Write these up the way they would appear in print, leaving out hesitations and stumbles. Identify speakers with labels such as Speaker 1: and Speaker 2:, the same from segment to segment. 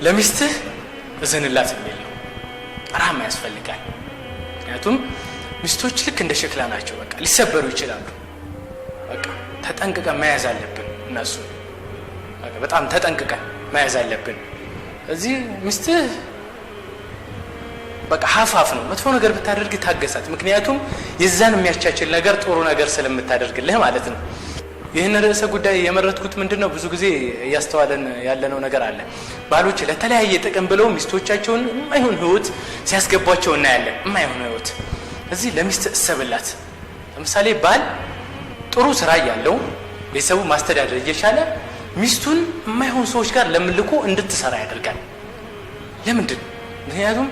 Speaker 1: ለሚስትህ እዘንላት የሚል ነው። ራህማ ያስፈልጋል። ምክንያቱም ሚስቶች ልክ እንደ ሸክላ ናቸው። በቃ ሊሰበሩ ይችላሉ። በቃ ተጠንቅቀን መያዝ አለብን። እነሱ በቃ በጣም ተጠንቅቀን መያዝ አለብን። እዚህ ሚስትህ በቃ ሀፋፍ ነው። መጥፎ ነገር ብታደርግ ታገሳት። ምክንያቱም የዛን የሚያቻችል ነገር ጥሩ ነገር ስለምታደርግልህ ማለት ነው። ይህን ርዕሰ ጉዳይ የመረጥኩት ምንድነው፣ ብዙ ጊዜ እያስተዋለን ያለነው ነገር አለ። ባሎች ለተለያየ ጥቅም ብለው ሚስቶቻቸውን የማይሆን ህይወት ሲያስገቧቸው እናያለን። የማይሆን ህይወት እዚህ ለሚስት እሰብላት። ለምሳሌ ባል ጥሩ ስራ ያለው ቤተሰቡ ማስተዳደር እየቻለ ሚስቱን የማይሆን ሰዎች ጋር ለምልኮ እንድትሰራ ያደርጋል። ለምንድን? ምክንያቱም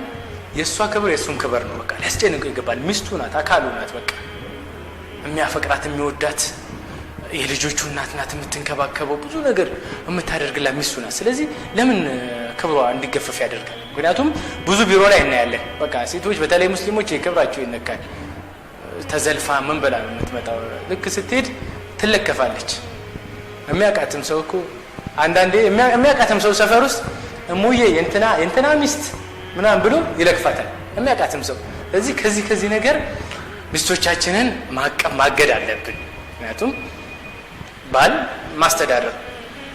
Speaker 1: የእሷ ክብር የእሱን ክብር ነው። በቃ ሊያስጨንቀው ይገባል። ሚስቱ ናት፣ አካሉ ናት። በቃ የሚያፈቅራት የሚወዳት የልጆቹ እናት ናት፣ የምትንከባከበው ብዙ ነገር የምታደርግላት ሚስቱ ናት። ስለዚህ ለምን ክብሯ እንዲገፈፍ ያደርጋል? ምክንያቱም ብዙ ቢሮ ላይ እናያለን። በቃ ሴቶች በተለይ ሙስሊሞች ክብራቸው ይነካል። ተዘልፋ ምን ብላ ነው የምትመጣው? ልክ ስትሄድ ትለከፋለች። የሚያውቃትም ሰው እኮ አንዳንዴ የሚያውቃትም ሰው ሰፈር ውስጥ እሙዬ የእንትና ሚስት ምናምን ብሎ ይለክፋታል። የሚያውቃትም ሰው። ስለዚህ ከዚህ ነገር ሚስቶቻችንን ማገድ አለብን። ምክንያቱም ባል ማስተዳደር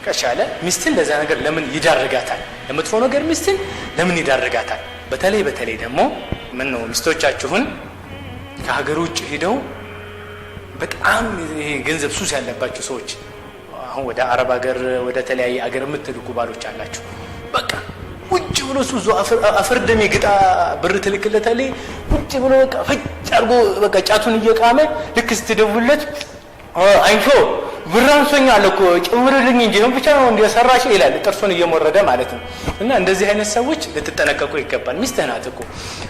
Speaker 1: ከቻለ ሚስትን ለዛ ነገር ለምን ይዳርጋታል? ለመጥፎ ነገር ሚስትን ለምን ይዳርጋታል? በተለይ ደግሞ ምን ነው ሚስቶቻችሁን ከሀገር ውጭ ሄደው በጣም ይሄ ገንዘብ ሱስ ያለባቸው ሰዎች አሁን ወደ አረብ ሀገር ወደ ተለያየ ሀገር የምትልኩ ባሎች አላችሁ። በቃ ቁጭ ብሎ ሱዙ አፈርደም ይግጣ ብር ትልክለታለህ። ቁጭ ብሎ በቃ ፈጭ አርጎ በቃ ጫቱን እየቃመ ልክ ስትደውለት አይሾ ብራንሶኛል እኮ ጭምርልኝ እንጂ ነው ብቻ ነው እንደሰራሽ ይላል፣ ጥርሱን እየሞረደ ማለት ነው። እና እንደዚህ አይነት ሰዎች ልትጠነቀቁ ይገባል። ሚስትህ ናት እኮ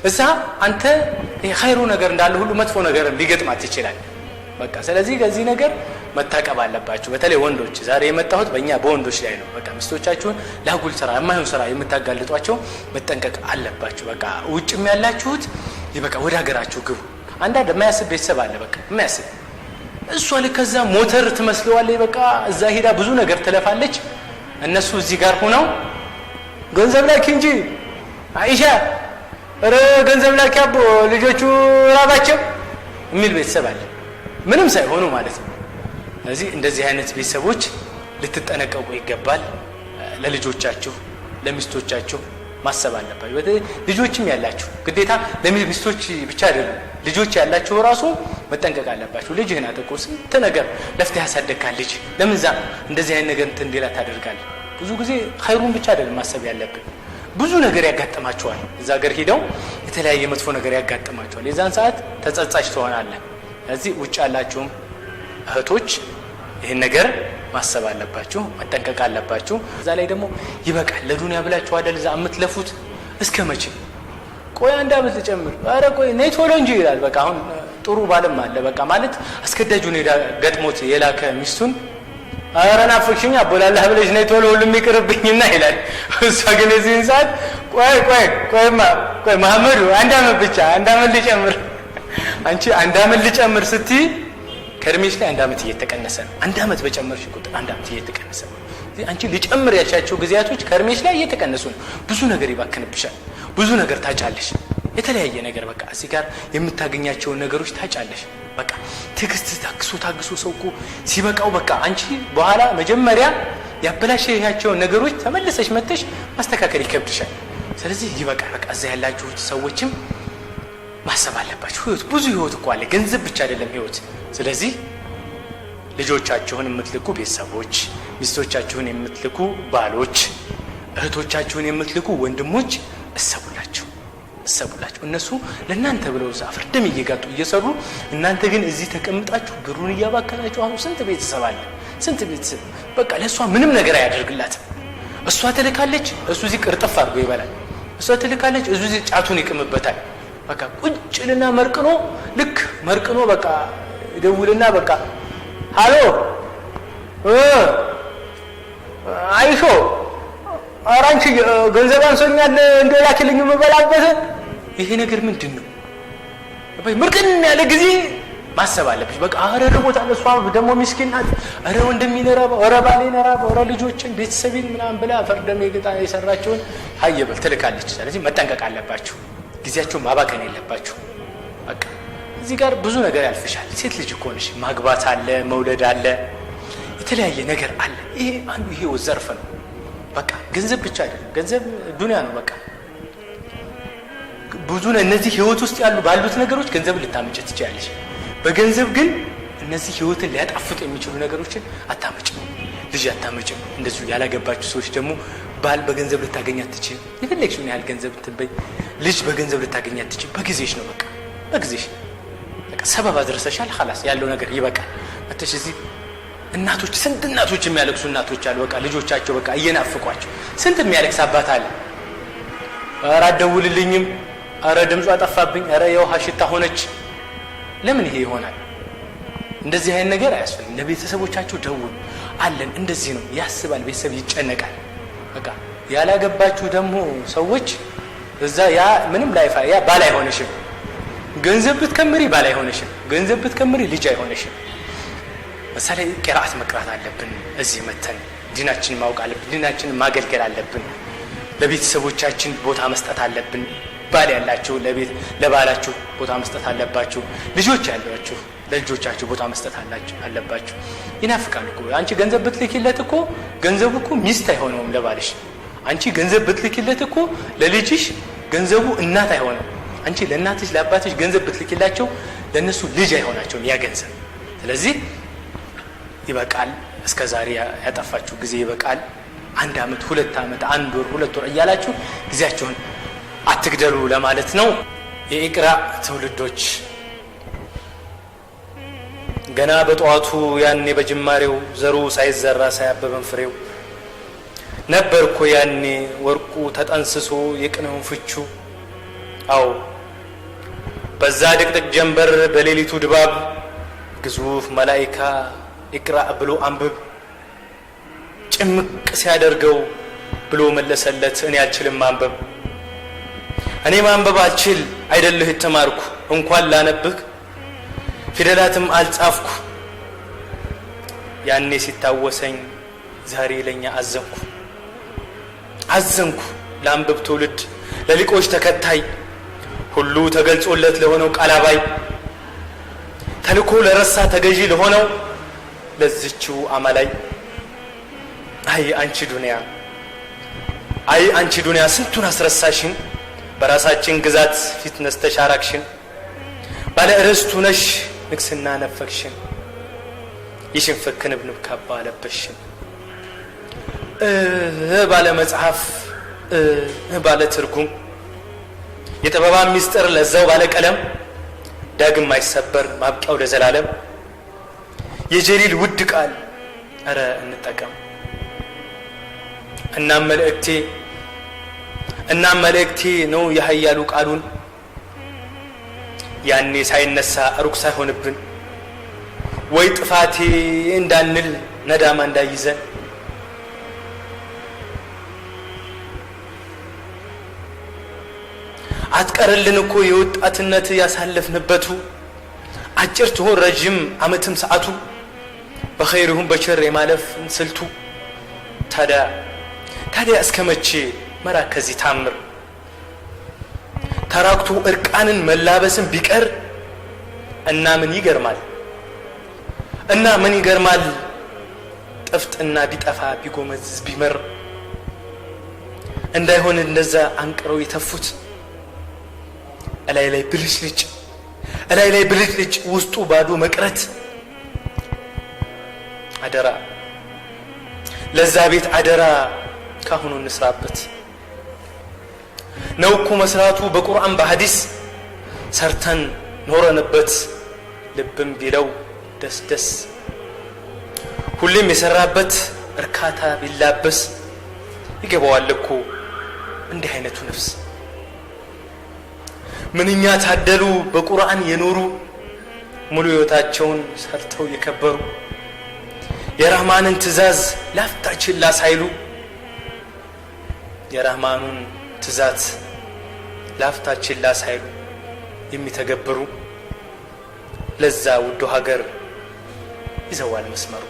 Speaker 1: እዛ አንተ ኸይሩ ነገር እንዳለ ሁሉ መጥፎ ነገር ሊገጥማት ይችላል። በቃ ስለዚህ ከዚህ ነገር መታቀብ አለባችሁ። በተለይ ወንዶች፣ ዛሬ የመጣሁት በወንዶች ላይ ነው። በቃ ሚስቶቻችሁን ለአጉል ስራ የማይሆን ስራ የምታጋልጧቸው መጠንቀቅ አለባችሁ። በቃ ውጭም ያላችሁት በቃ ወደ ሀገራችሁ ግቡ። አንዳንድ የማያስብ ቤተሰብ አለ። በቃ የማያስብ እሷ ለከዛ ሞተር ትመስለዋለች። በቃ እዛ ሄዳ ብዙ ነገር ትለፋለች። እነሱ እዚህ ጋር ሆነው ገንዘብ ላኪ እንጂ አይሻ ገንዘብ ላኪ አቦ ልጆቹ ራባቸው የሚል ቤተሰብ አለ፣ ምንም ሳይሆኑ ማለት ነው። ስለዚህ እንደዚህ አይነት ቤተሰቦች ልትጠነቀቁ ይገባል። ለልጆቻችሁ ለሚስቶቻችሁ ማሰብ አለባችሁ። ልጆችም ያላችሁ ግዴታ ለሚስቶች ብቻ አይደለም፣ ልጆች ያላችሁ ራሱ መጠንቀቅ አለባችሁ። ልጅህን አጥቆ ስንት ነገር ለፍተህ ያሳደግካል ልጅ ለምን እንደዚህ አይነት ነገር እንዲላ ታደርጋለህ? ብዙ ጊዜ ኸይሩን ብቻ አይደለም ማሰብ ያለብን፣ ብዙ ነገር ያጋጥማቸዋል። እዛ ሀገር ሄደው የተለያየ መጥፎ ነገር ያጋጥማቸዋል። የዛን ሰዓት ተጸጻች ትሆናለህ። ስለዚህ ውጭ ያላችሁም እህቶች ይህን ነገር ማሰብ አለባችሁ፣ መጠንቀቅ አለባችሁ። እዛ ላይ ደግሞ ይበቃል ለዱንያ ብላችሁ አይደል እዛ የምትለፉት እስከ መቼ? ቆይ አንድ አመት ልጨምር፣ ኧረ ቆይ ነይ ቶሎ እንጂ ይላል። በቃ አሁን ጥሩ ባልም አለ በቃ ማለት አስገዳጅ ሁኔታ ገጥሞት የላከ ሚስቱን ኧረ ናፍቅሽኝ አቦላላህ ብለሽ ነይ ቶሎ ሁሉም ይቅርብኝና ይላል። እሷ ግን እዚህን ሰዓት ቆይ መሐመዱ አንድ አመት ብቻ አንድ አመት ልጨምር። አንቺ አንድ አመት ልጨምር ስትይ ከእድሜሽ ላይ አንድ አመት እየተቀነሰ ነው። አንድ አመት በጨመርሽ ቁጥር አንድ አመት እየተቀነሰ ነው። አንቺ ልጨምር ያልሻቸው ጊዜያቶች ከእድሜሽ ላይ እየተቀነሱ ነው። ብዙ ነገር ይባክንብሻል፣ ብዙ ነገር ታጫለሽ፣ የተለያየ ነገር በቃ እዚህ ጋር የምታገኛቸውን ነገሮች ታጫለሽ። በቃ ትዕግስት ታግሶ ሰው እኮ ሲበቃው በቃ አንቺ በኋላ መጀመሪያ ያበላሸሻቸውን ነገሮች ተመልሰሽ መጥተሽ ማስተካከል ይከብድሻል። ስለዚህ ይበቃ በቃ እዛ ያላችሁት ሰዎችም ማሰብ አለባችሁ። ብዙ ህይወት እኮ አለ፣ ገንዘብ ብቻ አይደለም ህይወት። ስለዚህ ልጆቻችሁን የምትልኩ ቤተሰቦች፣ ሚስቶቻችሁን የምትልኩ ባሎች፣ እህቶቻችሁን የምትልኩ ወንድሞች እሰቡላቸው። እነሱ ለእናንተ ብለው ዛፍር ደም እየጋጡ እየሰሩ እናንተ ግን እዚህ ተቀምጣችሁ ብሩን እያባከናችሁ። አሁን ስንት ቤተሰብ አለ፣ ስንት ቤተሰብ በቃ ለእሷ ምንም ነገር አያደርግላትም። እሷ ትልካለች፣ እሱ እዚህ ቅርጥፍ አድርጎ ይበላል። እሷ ትልካለች፣ እሱ እዚህ ጫቱን ይቅምበታል። በቃ ቁጭልና መርቅኖ በቃ ይደውልና በቃ ሃሎ አይሾ አራንቺ ገንዘብ አንሶኛል እንደላክልኝ የምበላበት። ይሄ ነገር ምንድነው? ምርቅን ያለ ጊዜ ማሰብ አለብሽ። በቃ አረ ርቦታል፣ እሷ ደግሞ ምስኪን ናት፣ አረ ወንድሜ ነራባ፣ አረ ባሌ ነራባ፣ አረ ልጆችን ቤተሰቤን ምናምን ብላ ፈርደም የግጣ የሰራቸውን ሀየበል ትልካለች። ስለዚህ መጠንቀቅ አለባችሁ፣ ጊዜያችሁን ማባከን የለባችሁ። በቃ እዚህ ጋር ብዙ ነገር ያልፍሻል። ሴት ልጅ እኮ ነሽ፣ ማግባት አለ፣ መውለድ አለ፣ የተለያየ ነገር አለ። ይሄ አንዱ ይሄው ዘርፍ ነው። በቃ ገንዘብ ብቻ አይደለም፣ ገንዘብ ዱንያ ነው። በቃ ብዙ እነዚህ ህይወት ውስጥ ያሉ ባሉት ነገሮች ገንዘብ ልታመጭ ትችላለሽ። በገንዘብ ግን እነዚህ ህይወትን ሊያጣፍጡ የሚችሉ ነገሮችን አታመጭም። ልጅ አታመጭም። እንደዚሁ ያላገባችሁ ሰዎች ደግሞ ባል በገንዘብ ልታገኛት ትችል፣ የፈለግሽውን ያህል ገንዘብ ትበይ፣ ልጅ በገንዘብ ልታገኛት ትችል። በጊዜሽ ነው። በቃ በጊዜሽ በቃ ሰበብ አድርሰሻል፣ خلاص ያለው ነገር ይበቃል። አትሽ እዚህ እናቶች፣ ስንት እናቶች የሚያለቅሱ እናቶች አሉ። በቃ ልጆቻቸው በቃ እየናፍቋቸው። ስንት የሚያለቅስ አባት አለ። ኧረ አትደውልልኝም፣ ኧረ ድምጿ ጠፋብኝ፣ ኧረ የውሃ ሽታ ሆነች። ለምን ይሄ ይሆናል? እንደዚህ አይነት ነገር አያስፈልግም። ለቤተሰቦቻችሁ ደውሉ። አለን እንደዚህ ነው ያስባል፣ ቤተሰብ ይጨነቃል። በቃ ያላገባችሁ ደግሞ ሰዎች እዛ ያ ምንም ላይፋ ያ ባል አይሆንሽም። ገንዘብ ብትከምሪ ባል አይሆንሽም። ገንዘብ ብትከምሪ ልጅ አይሆንሽም። ምሳሌ ቂራአት መቅራት አለብን። እዚህ መተን ዲናችንን ማወቅ አለብን። ዲናችንን ማገልገል አለብን። ለቤተሰቦቻችን ቦታ መስጠት አለብን። ባል ያላችሁ ለባላችሁ ቦታ መስጠት አለባችሁ። ልጆች ያላችሁ ለልጆቻችሁ ቦታ መስጠት አለባችሁ። ይናፍቃል እኮ አንቺ ገንዘብ ብትልኪለት እኮ ገንዘቡ እኮ ሚስት አይሆነውም ለባልሽ። አንቺ ገንዘብ ብትልኪለት እኮ ለልጅሽ ገንዘቡ እናት አይሆነው። አንቺ ለእናትሽ ለአባትሽ ገንዘብ ብትልኪላቸው ለነሱ ልጅ አይሆናቸውም ያ ገንዘብ። ስለዚህ ይበቃል። እስከዛሬ ያጠፋችሁ ጊዜ ይበቃል። 1 አመት 2 አመት 1 ወር 2 ወር እያላችሁ ጊዜያችሁን አትግደሉ ለማለት ነው። የኢቅራ ትውልዶች ገና በጠዋቱ ያኔ በጅማሬው ዘሩ ሳይዘራ ሳያበበን ፍሬው ነበርኮ ያኔ ወርቁ ተጠንስሶ የቅኔውን ፍቹ። አዎ በዛ ድቅድቅ ጀንበር በሌሊቱ ድባብ ግዙፍ መላኢካ ኢቅራ ብሎ አንብብ ጭምቅ ሲያደርገው ብሎ መለሰለት እኔ አልችልም ማንበብ። እኔ ማንበብ አልችል አይደለህ ተማርኩ እንኳን ላነብህ ፊደላትም አልጻፍኩ። ያኔ ሲታወሰኝ ዛሬ ለኛ አዘንኩ ለአንብብ ትውልድ ለሊቆች ተከታይ ሁሉ ተገልጾለት ለሆነው ቃላባይ ተልኮ ለረሳ ተገዢ ለሆነው ለዚችው አማላይ። አይ አንቺ ዱንያ ስንቱን አስረሳሽን በራሳችን ግዛት ፊት ነስተሻራክሽን ባለ ርስቱ ነሽ ንግስና ነፈክሽን የሽንፈት ክንብንብ ካባ ለበሽን ባለ መጽሐፍ ባለ ትርጉም የጥበባ ሚስጥር ለዛው ባለ ቀለም ዳግም ማይሰበር ማብቂያው ለዘላለም የጀሊል ውድ ቃል አረ እንጠቀም። እናም መልእክቴ ነው የኃያሉ ቃሉን ያኔ ሳይነሳ ሩቅ ሳይሆንብን ወይ ጥፋቴ እንዳንል ነዳማ እንዳይዘን አትቀርልን እኮ የወጣትነት ያሳለፍንበቱ አጭር ትሆን ረጅም አመትም ሰዓቱ በኸይሩም በቸር የማለፍ ስልቱ። ታዲያ እስከ መቼ መራቅ ከዚህ ታምር ተራክቱ እርቃንን መላበስን ቢቀር እና ምን ይገርማል ጥፍጥና ቢጠፋ ቢጎመዝዝ ቢመር እንዳይሆን እንደዛ አንቅረው የተፉት እላይ ላይ ብልጭልጭ ውስጡ ባዶ መቅረት። አደራ ለዛ ቤት አደራ ካሁኑ እንስራበት ነው እኮ መስራቱ በቁርአን በሐዲስ ሰርተን ኖረንበት ልብም ቢለው ደስ ሁሌም የሰራበት እርካታ ቢላበስ ይገባዋል እኮ እንዲህ አይነቱ ነፍስ። ምንኛ ታደሉ በቁርአን የኖሩ ሙሉ ህይወታቸውን ሰርተው የከበሩ የረህማንን ትእዛዝ ላፍታ ችላ ሳይሉ የረህማኑን ትእዛዝ ላፍታ ችላ ሳይሉ የሚተገብሩ ለዛ ውዱ ሀገር ይዘዋል መስመሩ።